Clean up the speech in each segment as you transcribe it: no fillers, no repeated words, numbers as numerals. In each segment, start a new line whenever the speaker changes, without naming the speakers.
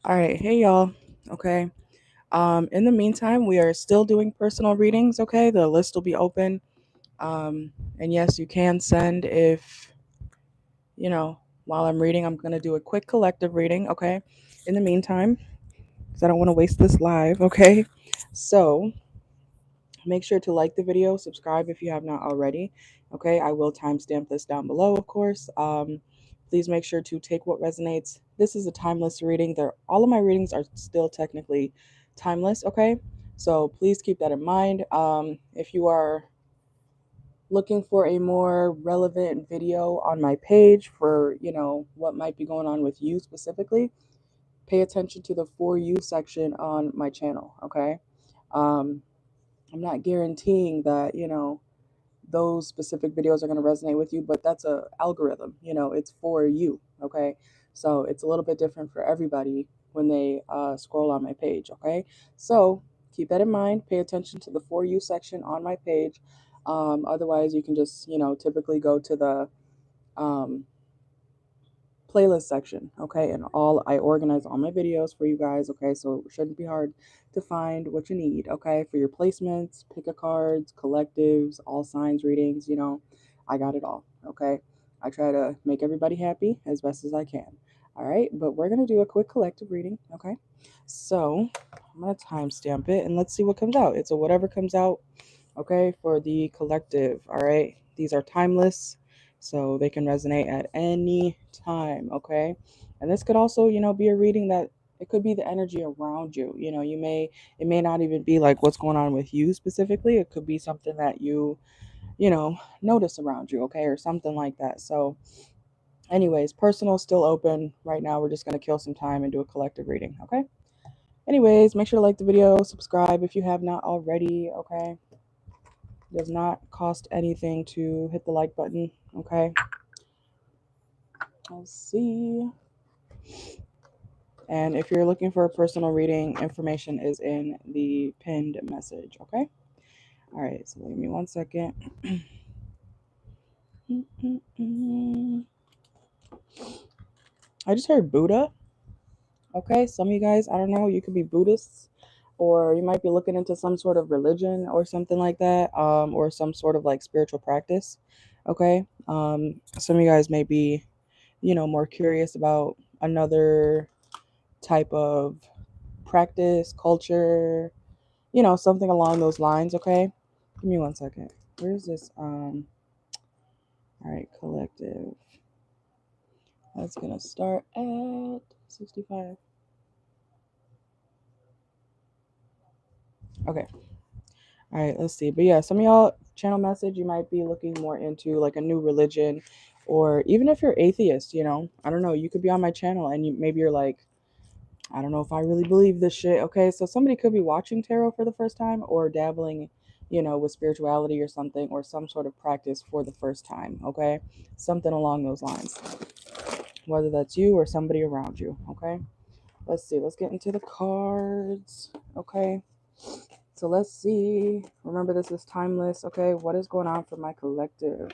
All right, hey y'all. Okay. In the meantime, we are still doing personal readings. Okay, the list will be open. And yes, you can send if you know while I'm reading. I'm gonna do a quick collective reading. Okay. In the meantime, because I don't want to waste this live. Okay. So make sure to like the video, subscribe if you have not already. Okay, I will timestamp this down below, of course. Please make sure to take what resonates. This is a timeless reading. All of my readings are still technically timeless. Okay, so please keep that in mind. If you are looking for a more relevant video on my page for what might be going on with you specifically, pay attention to the for you section on my channel. Okay. Um, I'm not guaranteeing that, those specific videos are going to resonate with you, but that's a algorithm, it's for you. Okay. So it's a little bit different for everybody when they scroll on my page. Okay. So keep that in mind. Pay attention to the for you section on my page. Otherwise, you can just, typically go to the um, playlist section. Okay, and I organize all my videos for you guys. Okay, so it shouldn't be hard to find what you need. Okay, for your placements, pick a cards, collectives, all signs readings, I got it all. Okay, I try to make everybody happy as best as I can. All right, but we're gonna do a quick collective reading. Okay, so I'm gonna timestamp it and let's see what comes out. It's a whatever comes out. Okay, for the collective. All right, these are timeless, so they can resonate at any time. Okay, and this could also, be a reading that it could be the energy around you. It may not even be like what's going on with you specifically. It could be something that notice around you. Okay, or something like that. So, anyways, personal still open right now. We're just gonna kill some time and do a collective reading. Okay. Anyways, make sure to like the video, subscribe if you have not already. Okay. Does not cost anything to hit the like button. Okay. Let's see. And if you're looking for a personal reading, information is in the pinned message. Okay. All right. So give me 1 second. I just heard Buddha. Okay. Some of you guys, I don't know, you could be Buddhists or you might be looking into some sort of religion or something like that, or some sort of like spiritual practice. Okay. Some of you guys may be, more curious about another type of practice, culture, something along those lines. Okay. Give me 1 second. Where's this? All right, collective. That's gonna start at 65. Okay. All right, let's see. But yeah, some of y'all channel message, you might be looking more into like a new religion, or even if you're atheist, I don't know, you could be on my channel and maybe you're like, I don't know if I really believe this shit. Okay, so somebody could be watching tarot for the first time or dabbling, with spirituality or something, or some sort of practice for the first time. Okay, something along those lines, whether that's you or somebody around you. Okay, let's see. Let's get into the cards. Okay, so let's see. Remember, this is timeless. Okay, what is going on for my collective?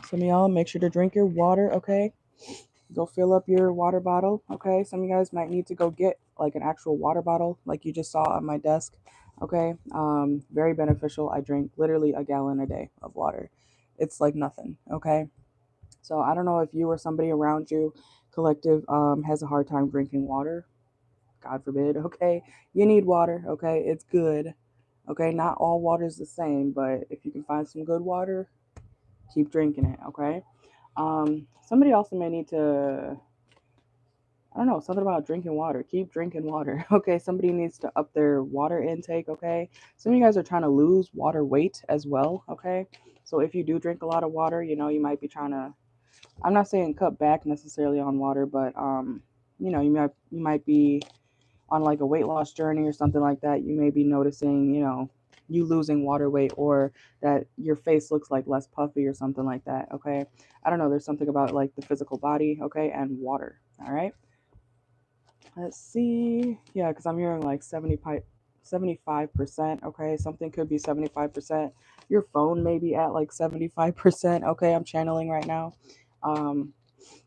Some of y'all, make sure to drink your water. Okay, go fill up your water bottle. Okay, some of you guys might need to go get like an actual water bottle like you just saw on my desk. Okay, very beneficial. I drink literally a gallon a day of water. It's like nothing. Okay, so I don't know if you or somebody around you, collective, has a hard time drinking water. God forbid. Okay, you need water. Okay, it's good. Okay, not all water is the same, but if you can find some good water, keep drinking it. Okay. Somebody also may need to, I don't know, something about drinking water. Keep drinking water. Okay, somebody needs to up their water intake. Okay, some of you guys are trying to lose water weight as well. Okay, so if you do drink a lot of water, you might be trying to, I'm not saying cut back necessarily on water, but you might be on like a weight loss journey or something like that. You may be noticing, you losing water weight, or that your face looks like less puffy or something like that. Okay, I don't know, there's something about like the physical body. Okay, and water. All right, let's see. Yeah, because I'm hearing like 75%. Okay, something could be 75%. Your phone may be at like 75%. Okay, I'm channeling right now. um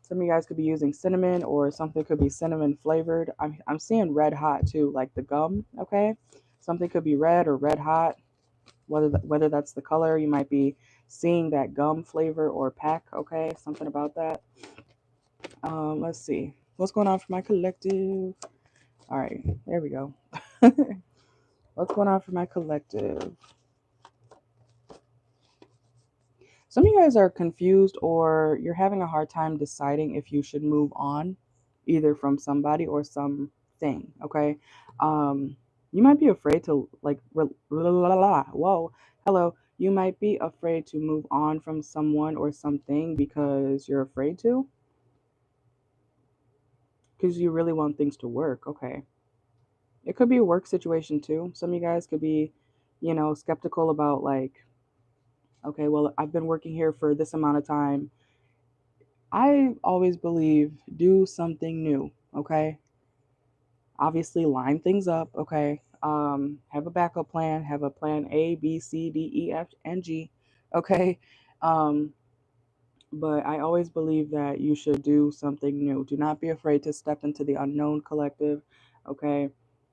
Some of you guys could be using cinnamon, or something could be cinnamon flavored. I'm seeing red hot too, like the gum, okay? Something could be red or red hot, whether that's the color. You might be seeing that gum flavor or pack, okay? Something about that. Let's see. What's going on for my collective? All right, there we go. What's going on for my collective? Some of you guys are confused, or you're having a hard time deciding if you should move on, either from somebody or something, okay? Um, you might be afraid to, like, whoa, hello. You might be afraid to move on from someone or something because you're afraid to, because you really want things to work, okay? It could be a work situation too. Some of you guys could be, skeptical about, like, okay, well, I've been working here for this amount of time. I always believe do something new, okay? Obviously, line things up, okay? Have a backup plan, have a plan A, B, C, D, E, F, and G, okay? Um, but I always believe that you should do something new. Do not be afraid to step into the unknown, collective, okay?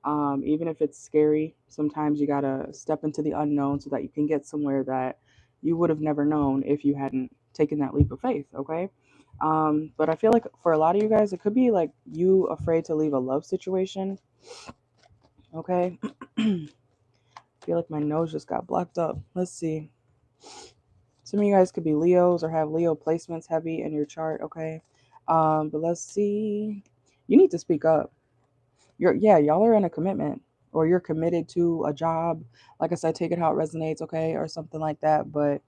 Even if it's scary, sometimes you gotta step into the unknown so that you can get somewhere that you would have never known if you hadn't taken that leap of faith, okay? But I feel like for a lot of you guys, it could be like you afraid to leave a love situation, okay? I feel like my nose just got blocked up. Let's see. Some of you guys could be Leos or have Leo placements heavy in your chart, okay? But let's see. You need to speak up. Y'all are in a commitment, or you're committed to a job. Like I said, take it how it resonates, okay, or something like that. But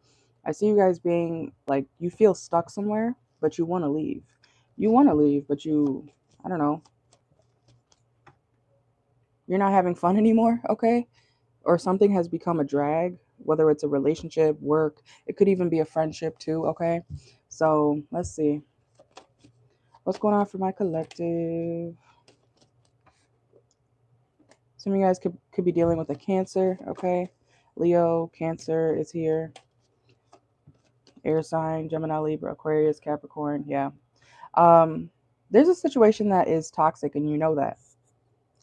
I see you guys being like, you feel stuck somewhere, but you want to leave. You want to leave, but I don't know, you're not having fun anymore, okay? Or something has become a drag, whether it's a relationship, work, it could even be a friendship too, okay? So let's see. What's going on for my collective? Some of you guys could be dealing with a Cancer, okay? Leo, Cancer is here. Air sign, Gemini, Libra, Aquarius, Capricorn, yeah. Um, there's a situation that is toxic, and you know that.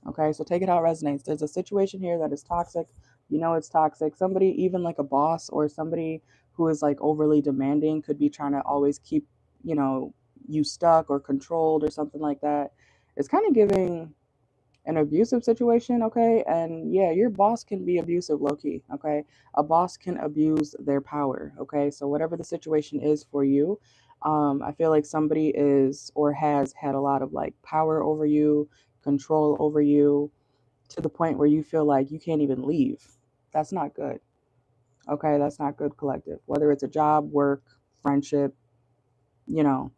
Okay, so take it how it resonates. There's a situation here that is toxic. You know it's toxic. Somebody, even like a boss or somebody who is like overly demanding, could be trying to always keep, you know, you stuck or controlled or something like that. It's kind of giving an abusive situation, okay? And yeah, your boss can be abusive low key, okay? A boss can abuse their power, okay? So whatever the situation is for you, I feel like somebody is or has had a lot of like power over you, control over you, to the point where you feel like you can't even leave. That's not good, okay? That's not good, collective. Whether it's a job, work, friendship, you know,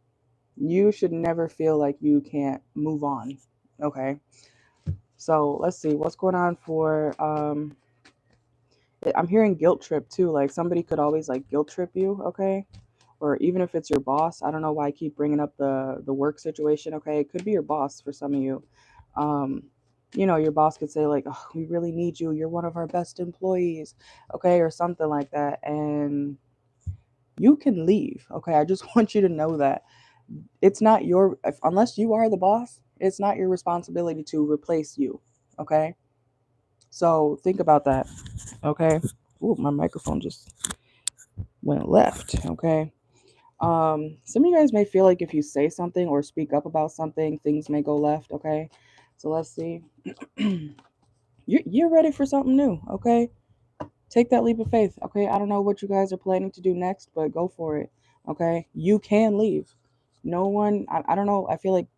you should never feel like you can't move on, okay? So let's see what's going on for. I'm hearing guilt trip too. Like somebody could always like guilt trip you, okay? Or even if it's your boss. I don't know why I keep bringing up the work situation. Okay, it could be your boss for some of you. Um, your boss could say like, oh, "We really need you. You're one of our best employees," okay, or something like that, and you can leave. Okay, I just want you to know that it's not unless you are the boss. It's not your responsibility to replace you. Okay. So think about that. Okay. Ooh, my microphone just went left. Okay. Some of you guys may feel like if you say something or speak up about something, things may go left. Okay. So let's see. You're ready for something new. Okay. Take that leap of faith. Okay. I don't know what you guys are planning to do next, but go for it. Okay. You can leave. No one, I don't know. I feel like,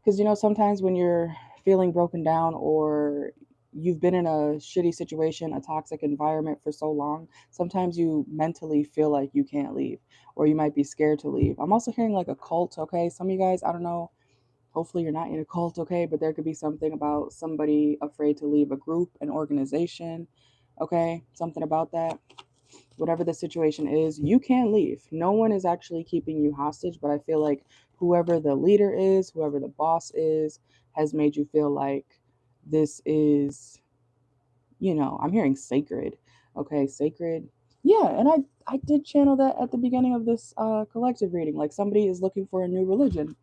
because sometimes when you're feeling broken down, or you've been in a shitty situation, a toxic environment for so long, sometimes you mentally feel like you can't leave, or you might be scared to leave. I'm also hearing like a cult, okay? Some of you guys, I don't know, hopefully you're not in a cult, okay? But there could be something about somebody afraid to leave a group, an organization, okay? Something about that. Whatever the situation is, you can leave. No one is actually keeping you hostage, but I feel like whoever the leader is, whoever the boss is, has made you feel like this is, I'm hearing sacred. Okay, sacred. Yeah, and I did channel that at the beginning of this collective reading. Like somebody is looking for a new religion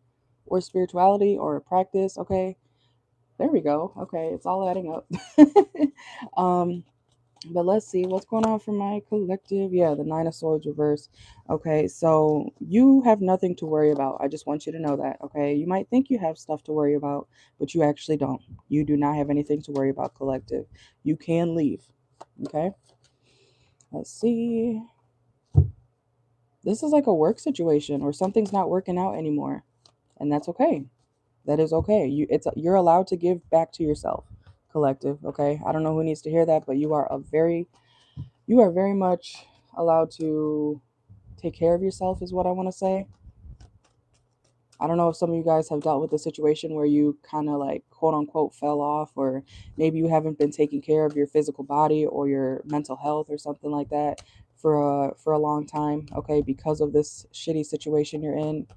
or spirituality or a practice. Okay, there we go. Okay, it's all adding up. um, but let's see what's going on for my collective. Yeah, the Nine of Swords reverse. Okay, so you have nothing to worry about. I just want you to know that. Okay, you might think you have stuff to worry about, but you actually don't. You do not have anything to worry about, collective. You can leave. Okay, let's see. This is like a work situation or something's not working out anymore, and that's okay. That is okay. You're allowed to give back to yourself, collective. Okay, I don't know who needs to hear that, but you are very much allowed to take care of yourself, is what I want to say. I don't know if some of you guys have dealt with a situation where you kind of like quote unquote fell off, or maybe you haven't been taking care of your physical body or your mental health or something like that for a long time. Okay, because of this shitty situation you're in.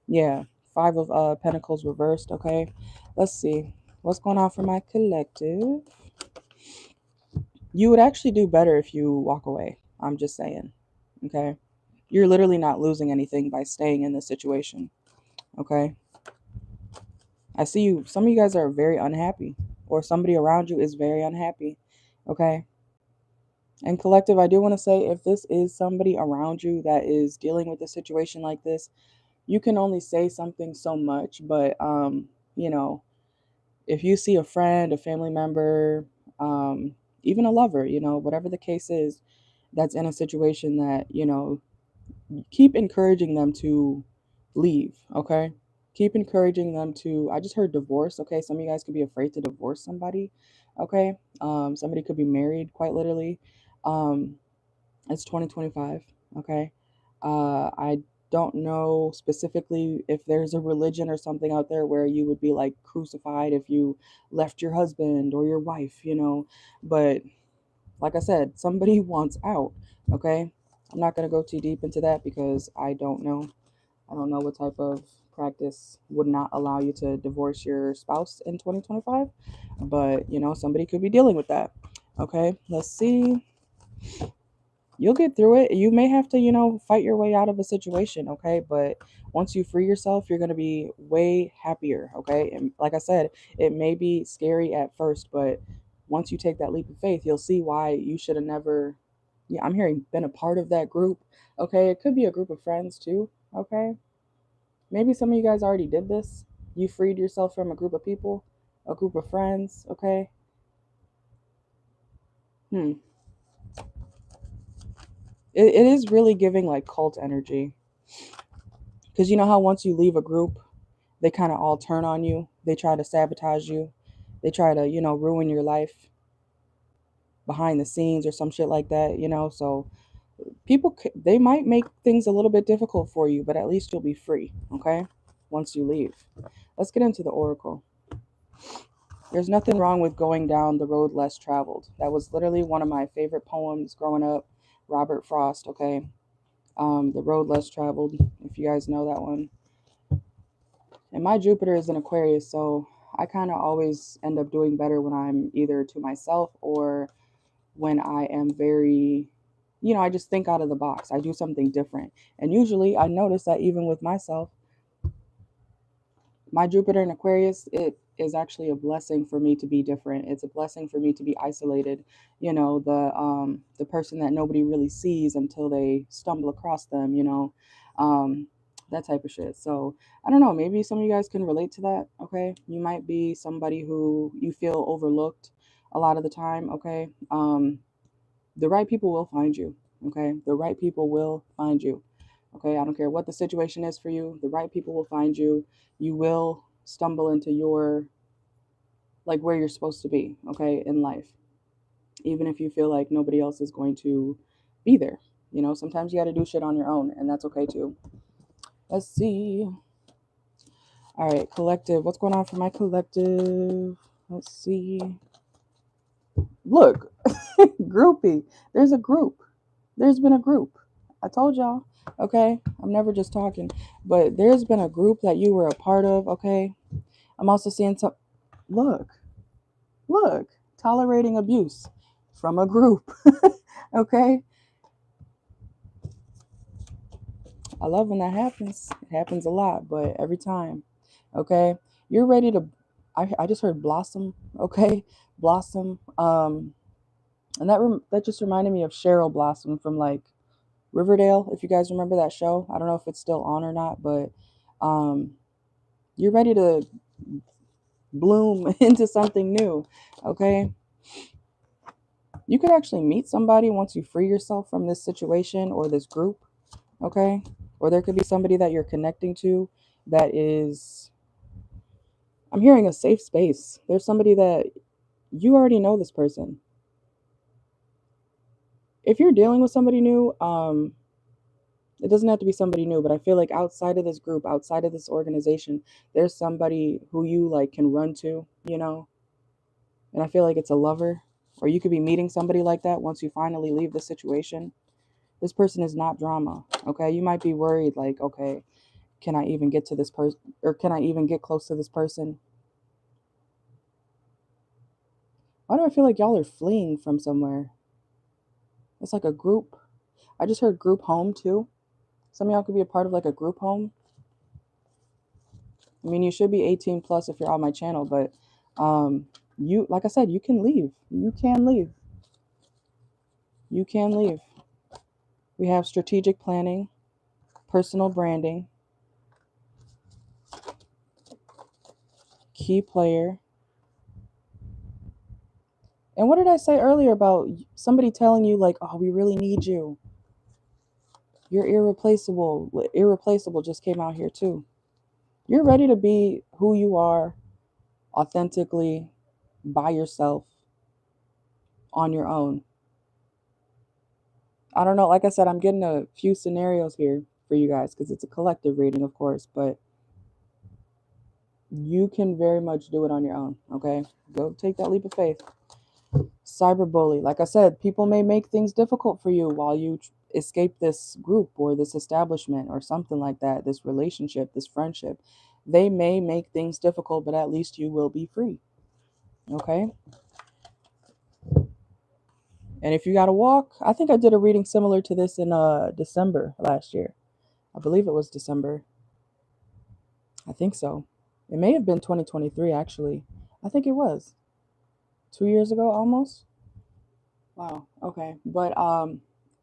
Yeah, Five of Pentacles reversed. Okay, let's see what's going on for my collective. You would actually do better if you walk away. I'm just saying. Okay, you're literally not losing anything by staying in this situation. Okay, I see you. Some of you guys are very unhappy, or somebody around you is very unhappy. Okay, and collective, I do want to say, if this is somebody around you that is dealing with a situation like this, you can only say something so much, but you know, if you see a friend, a family member, even a lover, whatever the case is, that's in a situation that, keep encouraging them to leave, okay? Keep encouraging them to, I just heard divorce, okay? Some of you guys could be afraid to divorce somebody, okay? Somebody could be married, quite literally. Um, it's 2025, okay? I don't know specifically if there's a religion or something out there where you would be like crucified if you left your husband or your wife, but like I said, somebody wants out, okay? I'm not going to go too deep into that because I don't know. I don't know what type of practice would not allow you to divorce your spouse in 2025, but somebody could be dealing with that. Okay, let's see. You'll get through it. You may have to, fight your way out of a situation, okay? But once you free yourself, you're going to be way happier, okay? And like I said, it may be scary at first, but once you take that leap of faith, you'll see why you should have never, yeah, I'm hearing, been a part of that group, okay? It could be a group of friends too, okay? Maybe some of you guys already did this. You freed yourself from a group of people, a group of friends, okay? Hmm. It is really giving like cult energy. Because you know how once you leave a group, they kind of all turn on you. They try to sabotage you. They try to, ruin your life behind the scenes or some shit like that, So they might make things a little bit difficult for you, but at least you'll be free, okay? Once you leave. Let's get into the oracle. There's nothing wrong with going down the road less traveled. That was literally one of my favorite poems growing up. Robert Frost, okay? The road less traveled, if you guys know that one. And my Jupiter is in Aquarius, so I kind of always end up doing better when I'm either to myself or when I am very, I just think out of the box. I do something different. And usually I notice that even with myself, my Jupiter in Aquarius, it is actually a blessing for me to be different. It's a blessing for me to be isolated. The person that nobody really sees until they stumble across them, um, that type of shit. So I don't know, maybe some of you guys can relate to that, okay? You might be somebody who you feel overlooked a lot of the time, okay? The right people will find you, okay? The right people will find you. Okay, I don't care what the situation is for you, the right people will find you. You will stumble into your, like, where you're supposed to be, okay, in life. Even if you feel like nobody else is going to be there. Sometimes you got to do shit on your own, and that's okay too. Let's see. All right, collective. What's going on for my collective? Let's see. Look, groupie. There's a group. There's been a group. I told y'all, okay? I'm never just talking, but there's been a group that you were a part of, okay? I'm also seeing some. Look, look, – tolerating abuse from a group, okay? I love when that happens. It happens a lot, but every time. Okay, you're ready to. I just heard blossom. Okay, blossom. And that just reminded me of Cheryl Blossom from like Riverdale. If you guys remember that show, I don't know if it's still on or not, but um, you're ready to bloom into something new. Okay, you could actually meet somebody once you free yourself from this situation or this group. Okay, or there could be somebody that you're connecting to that is, I'm hearing, a safe space. There's somebody that you already know this person. If you're dealing with somebody new, it doesn't have to be somebody new, but I feel like outside of this group, outside of this organization, there's somebody who you like can run to, and I feel like it's a lover, or you could be meeting somebody like that once you finally leave the situation. This person is not drama. Okay, you might be worried like, okay, can I even get to this person, or can I even get close to this person? Why do I feel like y'all are fleeing from somewhere? It's like a group. I just heard group home too. Some of y'all could be a part of like a group home. I mean, you should be 18 plus if you're on my channel, but you, like I said, you can leave. You can leave. You can leave. We have strategic planning, personal branding, key player. And what did I say earlier about somebody telling you like, "Oh, we really need you. You're irreplaceable." Irreplaceable just came out here too. You're ready to be who you are authentically by yourself on your own. I don't know. Like I said, I'm getting a few scenarios here for you guys because it's a collective reading, of course, but you can very much do it on your own. Okay. Go take that leap of faith. Cyberbully. Like I said, people may make things difficult for you while you escape this group or this establishment or something like that, this relationship, this friendship. They may make things difficult, but at least you will be free. Okay. And if you got to walk, I think I did a reading similar to this in December last year. I believe it was December. I think so. It may have been 2023 actually. I think it was 2 years ago almost. Wow. Okay. But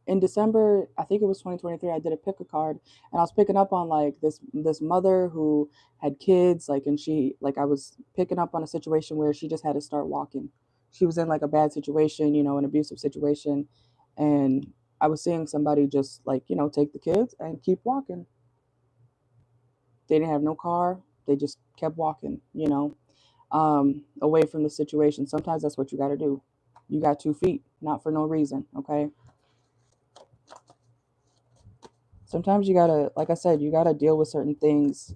in December, I think it was 2023, I did a pick a card, and I was picking up on like this mother who had kids, like, and she, like, I was picking up on a situation where she just had to start walking. She was in like a bad situation, an abusive situation, and I was seeing somebody just like, take the kids and keep walking. They didn't have no car. They just kept walking, away from the situation. Sometimes that's what you got to do. You got 2 feet, not for no reason. Okay. Sometimes you gotta, like I said, you gotta deal with certain things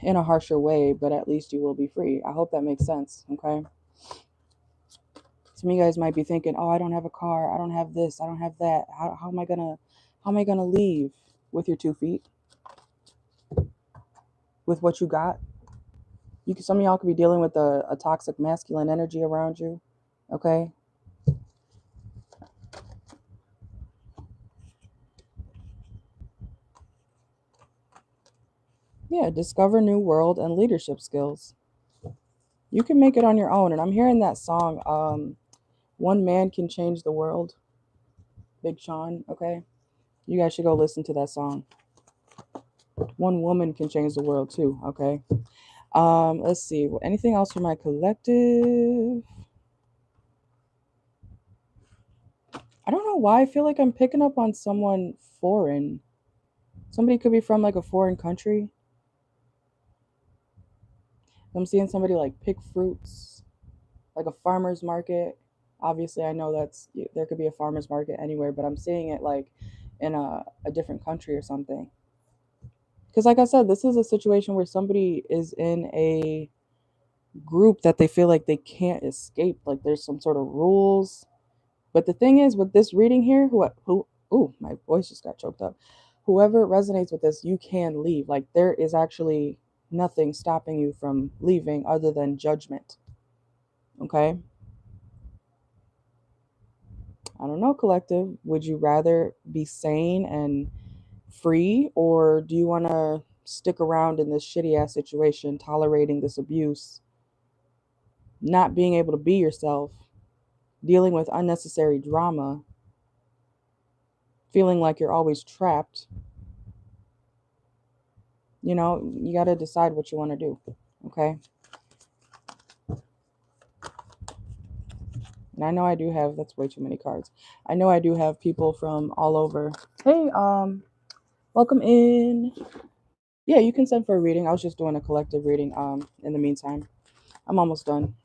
in a harsher way, but at least you will be free. I hope that makes sense. Okay. Some of you guys might be thinking, oh, I don't have a car. I don't have this. I don't have that. How am I gonna leave with your 2 feet? With what you got? Some of y'all could be dealing with a toxic masculine energy around you. Okay. Yeah, discover new world and leadership skills. You can make it on your own. And I'm hearing that song, One Man Can Change the World, Big Sean. Okay. You guys should go listen to that song. One woman can change the world too. Okay. Let's see. Anything else for my collective? I don't know why I feel like I'm picking up on someone foreign. Somebody could be from like a foreign country. I'm seeing somebody like pick fruits, like a farmer's market. Obviously, I know there could be a farmer's market anywhere, but I'm seeing it like in a different country or something. Because, like I said, this is a situation where somebody is in a group that they feel like they can't escape. Like there's some sort of rules. But the thing is, with this reading here, ooh, my voice just got choked up. Whoever resonates with this, you can leave. Like there is actually nothing stopping you from leaving other than judgment. Okay. I don't know, collective. Would you rather be sane and free, or do you want to stick around in this shitty ass situation, tolerating this abuse, not being able to be yourself, dealing with unnecessary drama, feeling like you're always trapped? You know, you got to decide what you want to do. Okay. And I know I do have, that's way too many cards. I know I do have people from all over. Hey, welcome in. Yeah, you can send for a reading. I was just doing a collective reading in the meantime. I'm almost done.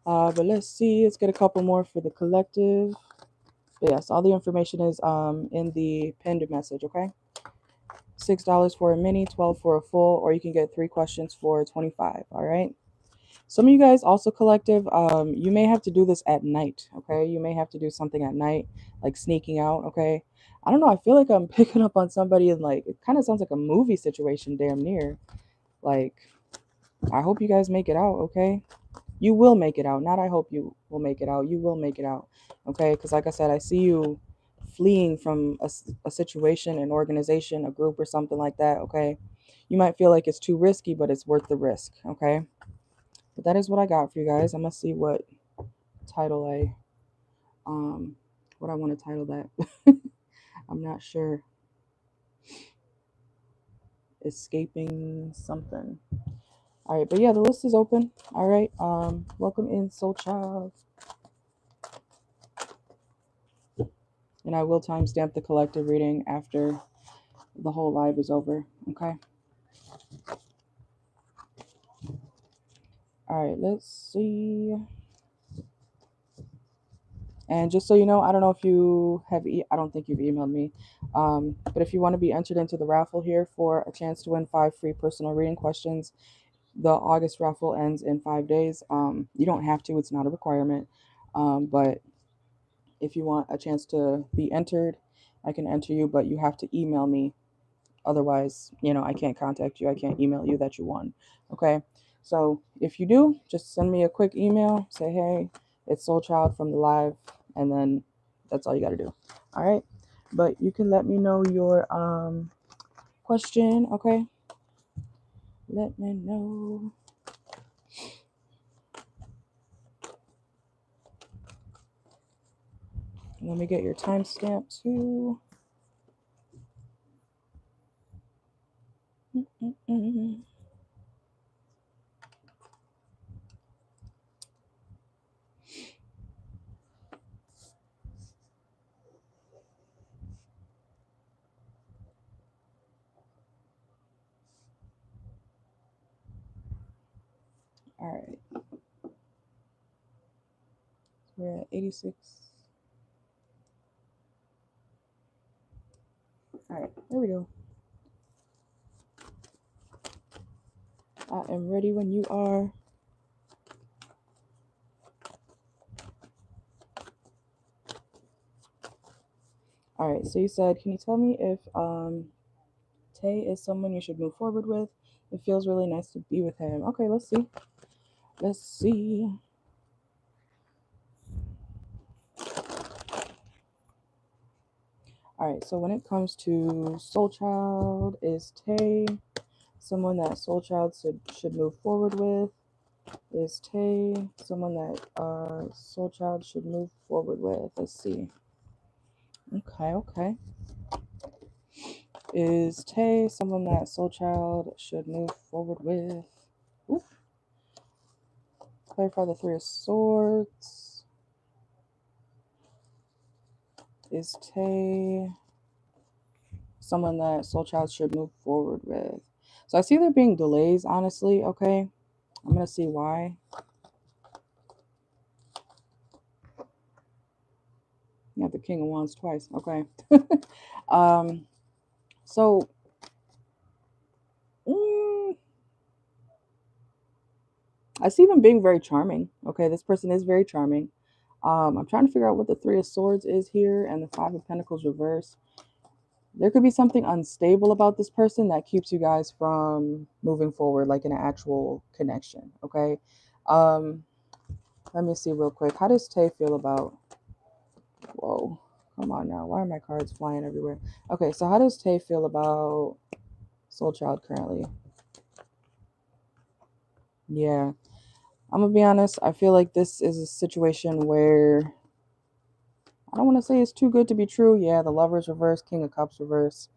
But let's see, let's get a couple more for the collective. But yes, all the information is in the pinned message, okay? $6 for a mini, 12 for a full, or you can get 3 questions for 25, all right? Some of you guys also collective, you may have to do this at night, okay? You may have to do something at night, like sneaking out, okay? I don't know, I feel like I'm picking up on somebody in, like, it kind of sounds like a movie situation damn near. Like, I hope you guys make it out, okay? You will make it out. Not I hope you will make it out. You will make it out, okay? Because like I said, I see you fleeing from a situation, an organization, a group, or something like that, okay? You might feel like it's too risky, but it's worth the risk, okay? But that is what I got for you guys. I'm gonna see what title what I want to title that. I'm not sure. Escaping something. All right, but yeah, the list is open. All right. Welcome in, Soul Child. And I will timestamp the collective reading after the whole live is over. Okay. All right, let's see. And just so you know, I don't know if you have, I don't think you've emailed me, but if you want to be entered into the raffle here for a chance to win 5 free personal reading questions, the August raffle ends in 5 days. You don't have to, it's not a requirement. But if you want a chance to be entered, I can enter you, but you have to email me. Otherwise, I can't contact you. I can't email you that you won. Okay. So if you do, just send me a quick email. Say, hey, it's Soul Child from the live. And then that's all you got to do. All right. But you can let me know your question. Okay. Let me know. Let me get your timestamp too. All right. We're at 86. All right, there we go. I am ready when you are. All right, so you said, can you tell me if Tay is someone you should move forward with? It feels really nice to be with him. Okay, let's see. Let's see. All right, so when it comes to Soul Child, is Tay someone that Soul Child should move forward with? Is Tay someone that Soul Child should move forward with? Let's see. Okay. Is Tay someone that Soul Child should move forward with? Oof. Clarify the 3 of Swords. Is Tay someone that Soul Child should move forward with? So I see there being delays, honestly. Okay. I'm going to see why. You have the King of Wands twice. Okay. So I see them being very charming. Okay, this person is very charming. I'm trying to figure out what the 3 of Swords is here and the 5 of Pentacles reverse. There could be something unstable about this person that keeps you guys from moving forward, like an actual connection. Okay. Let me see real quick. How does Tay feel about Whoa. Come on now. Why are my cards flying everywhere? Okay, so how does Tay feel about Soul Child currently? Yeah. I'm gonna be honest, I feel like this is a situation where I don't want to say it's too good to be true. Yeah, the Lovers reverse, King of Cups reverse,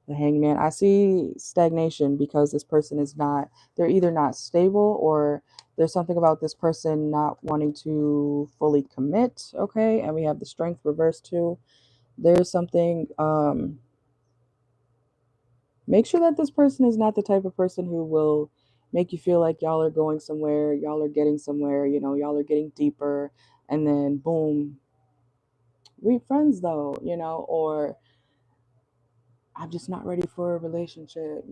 the Hangman. I see stagnation because this person is not, they're either not stable or there's something about this person not wanting to fully commit. Okay, and we have the Strength reverse too. There's something, make sure that this person is not the type of person who will make you feel like y'all are going somewhere, y'all are getting somewhere, y'all are getting deeper, and then boom, we friends though, or I'm just not ready for a relationship,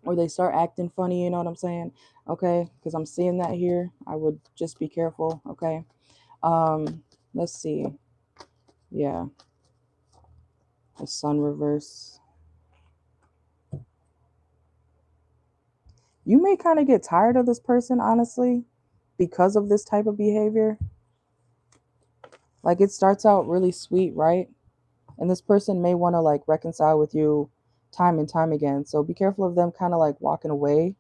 or they start acting funny, you know what I'm saying? Okay, because I'm seeing that here. I would just be careful, okay? Um, let's see. Yeah, the Sun reverse. You may kind of get tired of this person, honestly, because of this type of behavior. Like it starts out really sweet, right? And this person may want to like reconcile with you time and time again. So be careful of them kind of like walking away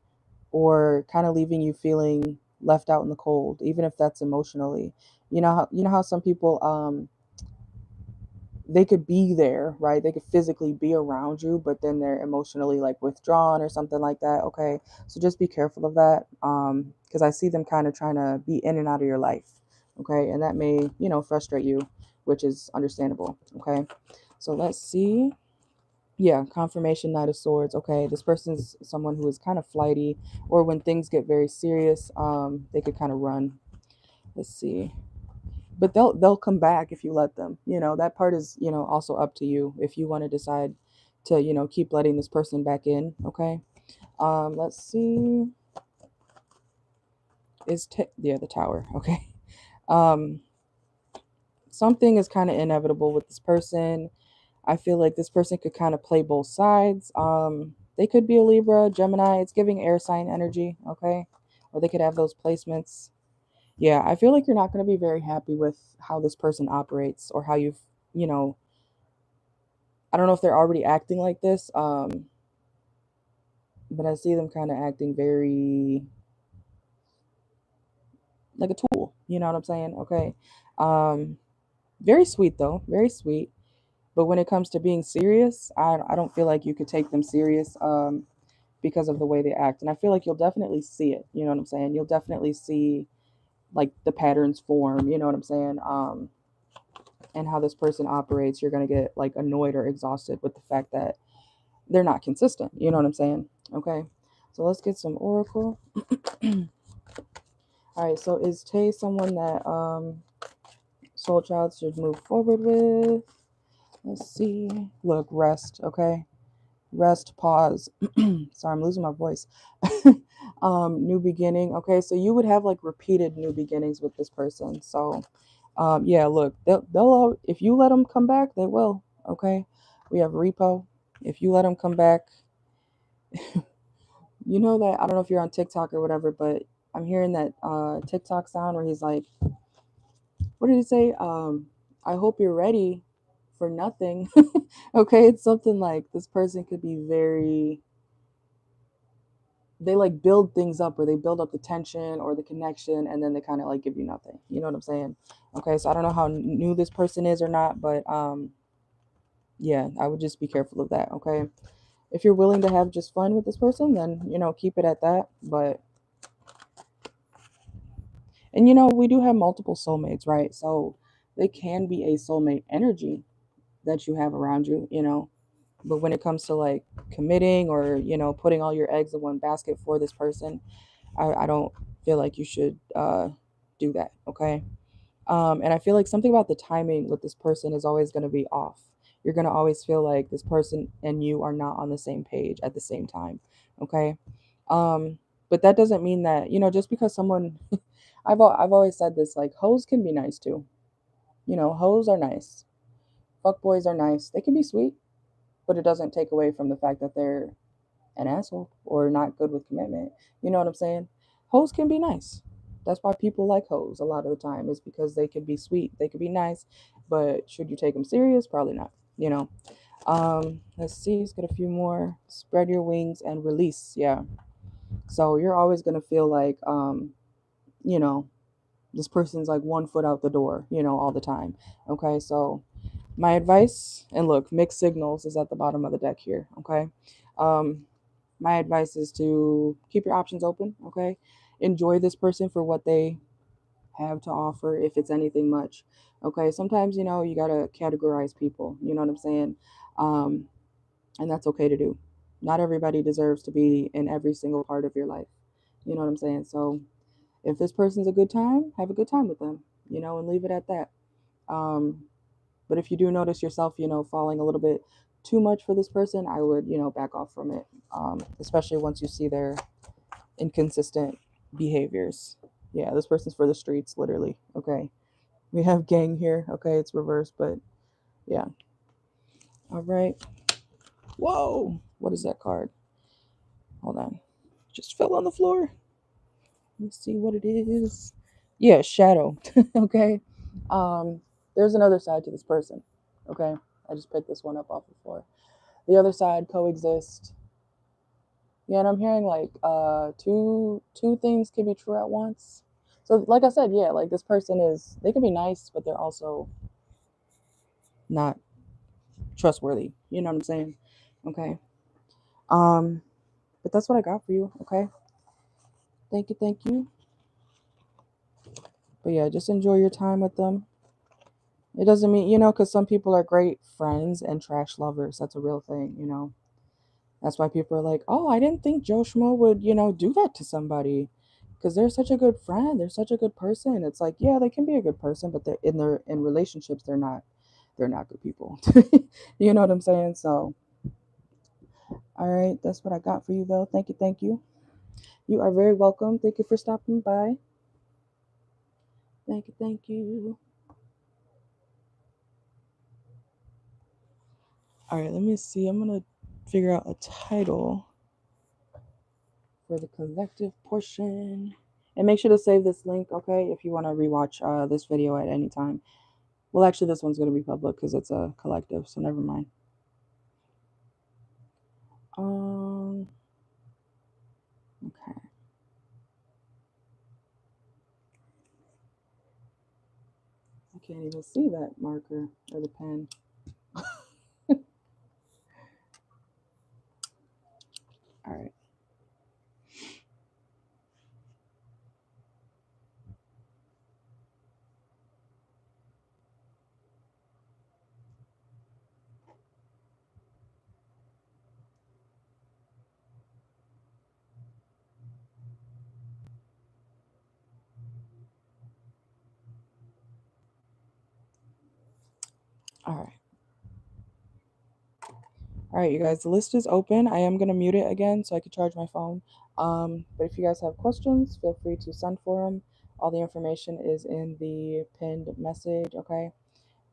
or kind of leaving you feeling left out in the cold, even if that's emotionally. You know how some people they could be there, right? They could physically be around you, but then they're emotionally like withdrawn or something like that. Okay, so just be careful of that, because I see them kind of trying to be in and out of your life. Okay, and that may frustrate you, which is understandable. Okay, so let's see. Yeah, confirmation, Knight of Swords. Okay, this person's someone who is kind of flighty, or when things get very serious, they could kind of run. Let's see, but they'll come back if you let them. That part is also up to you if you want to decide to keep letting this person back in. Okay, let's see. Yeah, the Tower. Okay, um, something is kind of inevitable with this person. I feel like this person could kind of play both sides. They could be a Libra, Gemini. It's giving air sign energy, okay? Or they could have those placements. Yeah, I feel like you're not going to be very happy with how this person operates or how you know, I don't know if they're already acting like this, but I see them kind of acting very like a tool. You know what I'm saying? Okay. Um, very sweet though, very sweet. But when it comes to being serious, I don't feel like you could take them serious. Because of the way they act. And I feel like you'll definitely see it. You know what I'm saying? You'll definitely see like the patterns form, you know what I'm saying? And how this person operates. You're going to get like annoyed or exhausted with the fact that they're not consistent. You know what I'm saying? Okay. So let's get some oracle. All right. So is Tay someone that Soul Child should move forward with? Let's see. Look, rest. Okay. Rest, pause. Sorry, I'm losing my voice. New beginning. Okay, so you would have like repeated new beginnings with this person. So yeah, look, they'll if you let them come back, they will. Okay, we have repo. If you let them come back, you know that I don't know if you're on TikTok or whatever, but I'm hearing that TikTok sound where he's like, what did he say? I hope you're ready for nothing. Okay, it's something like this person could be very, they like build things up, or they build up the tension or the connection, and then they kind of like give you nothing. You know what I'm saying? Okay, so I don't know how new this person is or not, but yeah, I would just be careful of that. Okay, if you're willing to have just fun with this person, then keep it at that. But and we do have multiple soulmates, right? So they can be a soulmate energy that you have around you. But when it comes to like committing or putting all your eggs in one basket for this person, I don't feel like you should do that. Okay. And I feel like something about the timing with this person is always going to be off. You're going to always feel like this person and you are not on the same page at the same time. Okay. Um, but that doesn't mean that, just because someone, I've always said this, like hoes can be nice too. Hoes are nice. Fuck boys are nice. They can be sweet, but it doesn't take away from the fact that they're an asshole or not good with commitment. You know what I'm saying? Hoes can be nice. That's why people like hoes a lot of the time, is because they can be sweet, they can be nice, but should you take them serious? Probably not, you know. Let's see, let's get a few more. Spread your wings and release. Yeah. So you're always gonna feel like, you know, this person's like 1 foot out the door, all the time. Okay, so my advice, and look, mixed signals is at the bottom of the deck here. Okay, um, my advice is to keep your options open. Okay, enjoy this person for what they have to offer, if it's anything much. Okay, sometimes you gotta categorize people. You know what I'm saying? Um, and that's okay to do. Not everybody deserves to be in every single part of your life. You know what I'm saying? So if this person's a good time, have a good time with them, and leave it at that. Um, but if you do notice yourself, falling a little bit too much for this person, I would, back off from it, especially once you see their inconsistent behaviors. Yeah, this person's for the streets, literally. Okay. We have gang here. Okay, it's reversed, but yeah. All right. Whoa. What is that card? Hold on. Just fell on the floor. Let's see what it is. Yeah, shadow. Okay. Um, there's another side to this person. Okay. I just picked this one up off the floor. The other side coexist. Yeah, and I'm hearing like two things can be true at once. So like I said, yeah, like this person they can be nice, but they're also not trustworthy. You know what I'm saying? Okay. Um, but that's what I got for you. Okay. Thank you, thank you. But yeah, just enjoy your time with them. It doesn't mean, because some people are great friends and trash lovers. That's a real thing. That's why people are like, oh, I didn't think Joe Schmo would, do that to somebody. Because they're such a good friend. They're such a good person. It's like, yeah, they can be a good person, but in relationships, they're not good people. You know what I'm saying? So, all right, that's what I got for you though. Thank you, thank you. You are very welcome. Thank you for stopping by. Thank you, thank you. All right, let me see. I'm gonna figure out a title for the collective portion. And make sure to save this link, okay, if you want to rewatch this video at any time. Well, actually, this one's going to be public because it's a collective, so never mind. Okay. I can't even see that marker or the pen. All right. All right. All right, you guys, the list is open. I am going to mute it again so I can charge my phone. But if you guys have questions, feel free to send for them. All the information is in the pinned message, okay?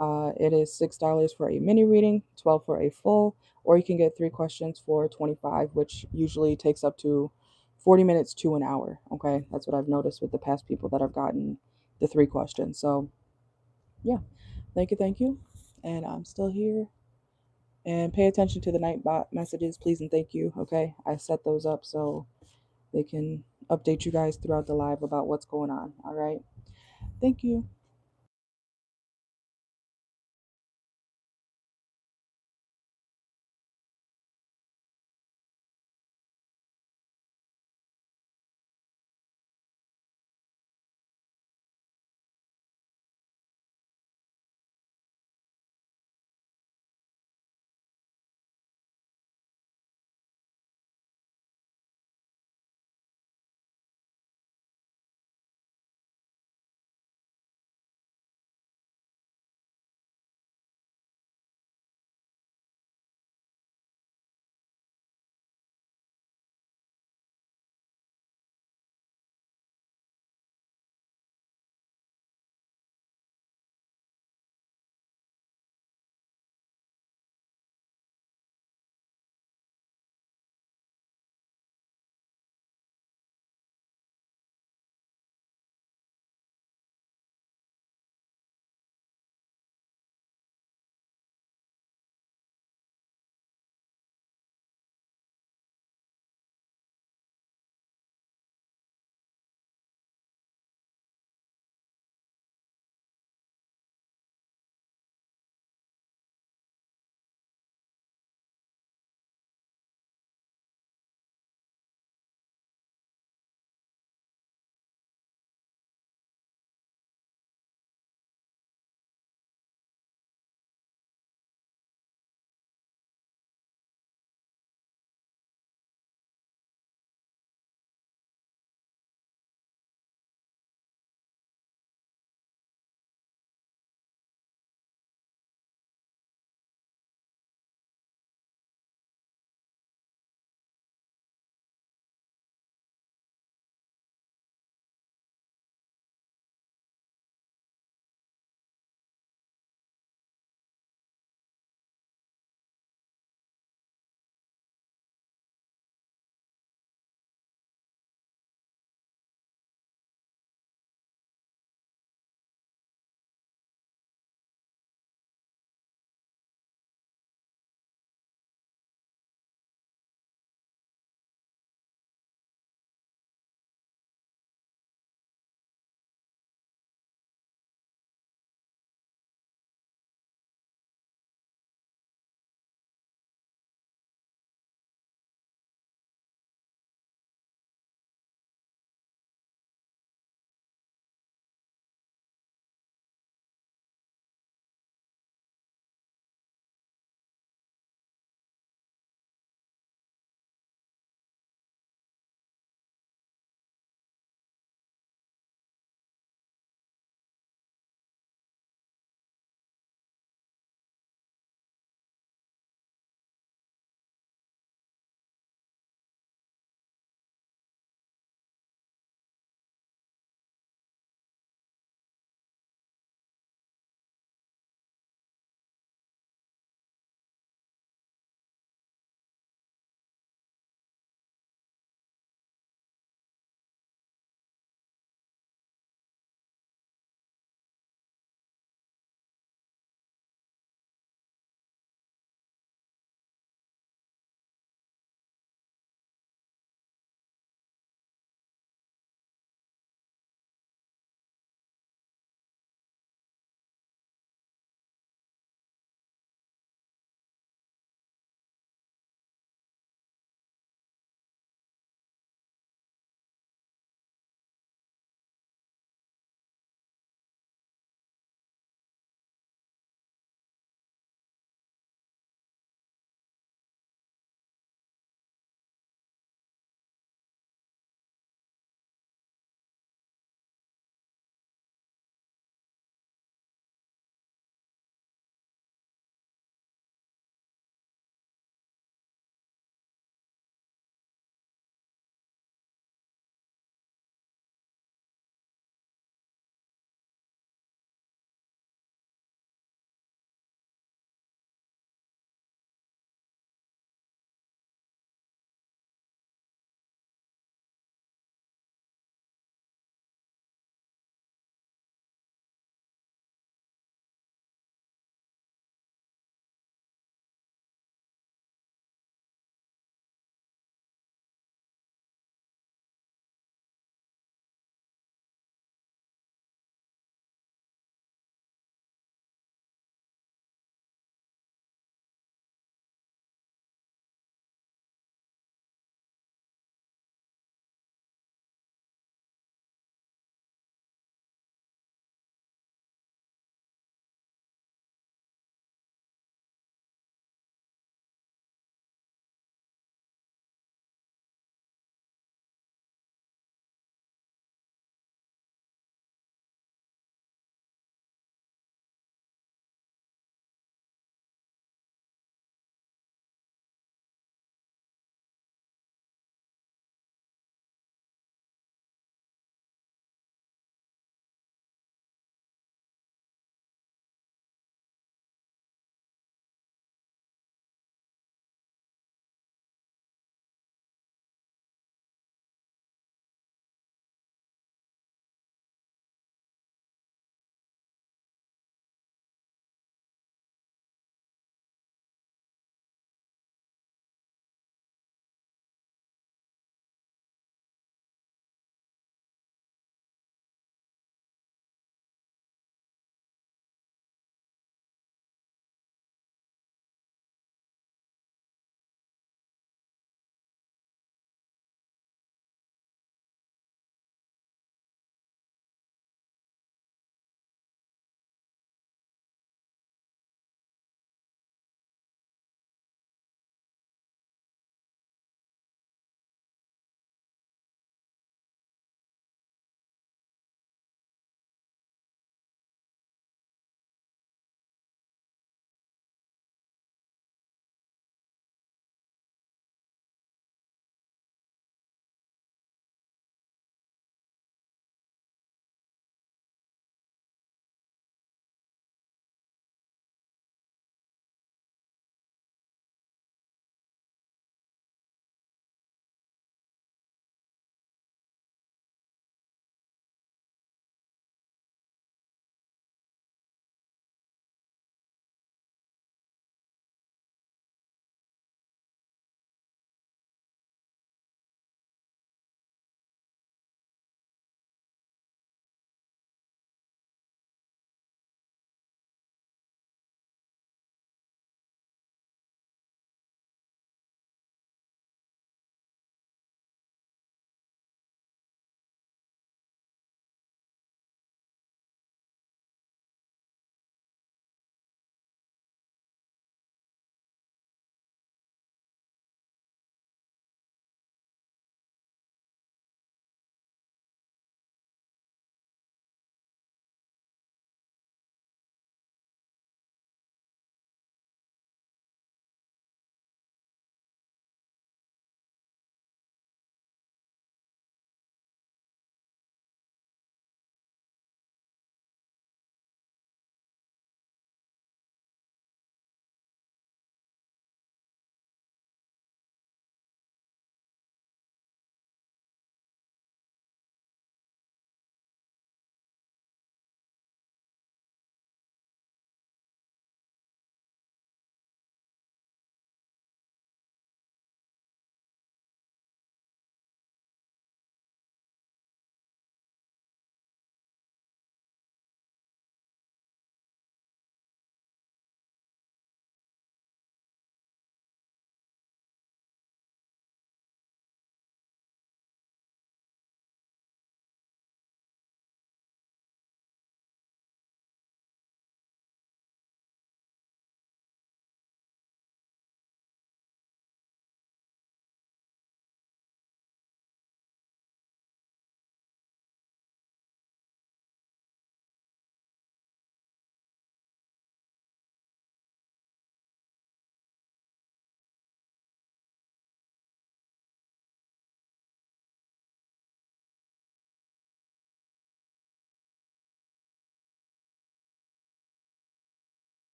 It is $6 for a mini reading, 12 for a full, or you can get 3 questions for 25, which usually takes up to 40 minutes to an hour, okay? That's what I've noticed with the past people that have gotten the 3 questions. So, yeah, thank you. And I'm still here. And pay attention to the Nightbot messages, please and thank you. Okay, I set those up so they can update you guys throughout the live about what's going on. All right, thank you.